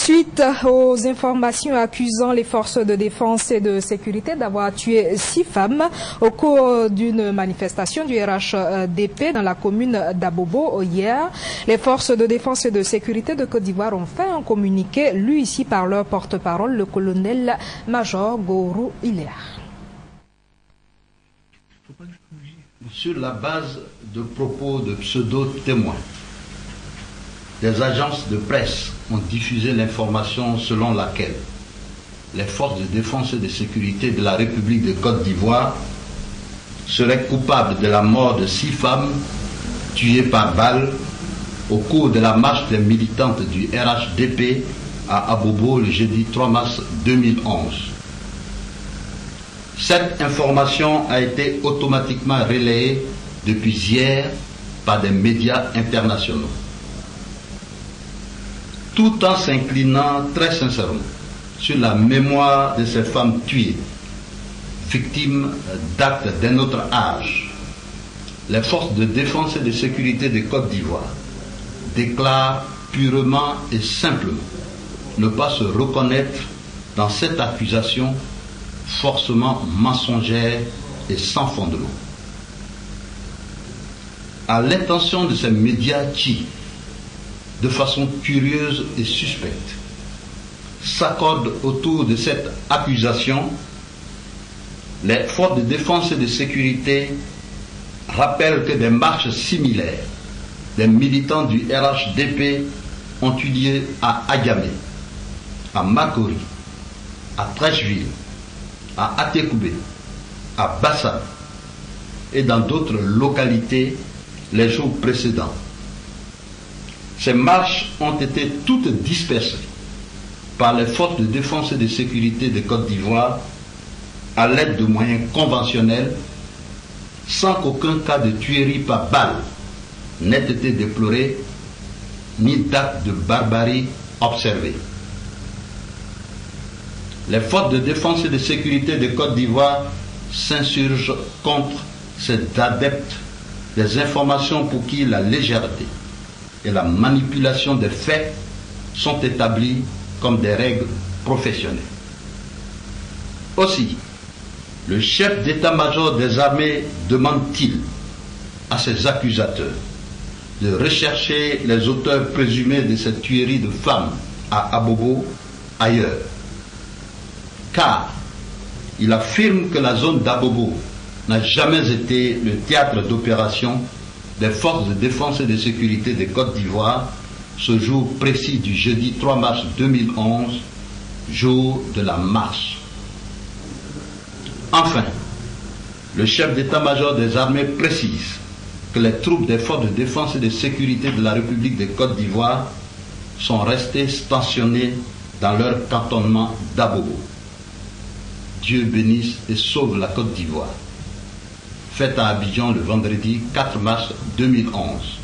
Suite aux informations accusant les forces de défense et de sécurité d'avoir tué 6 femmes au cours d'une manifestation du RHDP dans la commune d'Abobo hier, les forces de défense et de sécurité de Côte d'Ivoire ont fait un communiqué lu ici par leur porte-parole, le colonel-major Gourou Iléa. Sur la base de propos de pseudo-témoins, des agences de presse ont diffusé l'information selon laquelle les forces de défense et de sécurité de la République de Côte d'Ivoire seraient coupables de la mort de 6 femmes tuées par balle au cours de la marche des militantes du RHDP à Abobo le jeudi 3 mars 2011. Cette information a été automatiquement relayée depuis hier par des médias internationaux. Tout en s'inclinant très sincèrement sur la mémoire de ces femmes tuées, victimes d'actes d'un autre âge, les forces de défense et de sécurité de Côte d'Ivoire déclarent purement et simplement ne pas se reconnaître dans cette accusation forcément mensongère et sans fondement. À l'intention de ces médias qui, de façon curieuse et suspecte, s'accordent autour de cette accusation, les forces de défense et de sécurité rappellent que des marches similaires des militants du RHDP ont eu lieu à Agamé, à Makori, à Trècheville, à Atekoubé, à Bassa et dans d'autres localités les jours précédents. Ces marches ont été toutes dispersées par les forces de défense et de sécurité de Côte d'Ivoire à l'aide de moyens conventionnels, sans qu'aucun cas de tuerie par balle n'ait été déploré, ni d'acte de barbarie observé. Les forces de défense et de sécurité de Côte d'Ivoire s'insurgent contre ces adeptes des informations pour qui la légèreté et la manipulation des faits sont établies comme des règles professionnelles. Aussi, le chef d'état-major des armées demande-t-il à ses accusateurs de rechercher les auteurs présumés de cette tuerie de femmes à Abobo ailleurs, car il affirme que la zone d'Abobo n'a jamais été le théâtre d'opération des forces de défense et de sécurité de Côte d'Ivoire ce jour précis du jeudi 3 mars 2011, jour de la marche. Enfin, le chef d'état-major des armées précise que les troupes des forces de défense et de sécurité de la République de Côte d'Ivoire sont restées stationnées dans leur cantonnement d'Abobo. Dieu bénisse et sauve la Côte d'Ivoire. Fête à Abidjan le vendredi 4 mars 2011.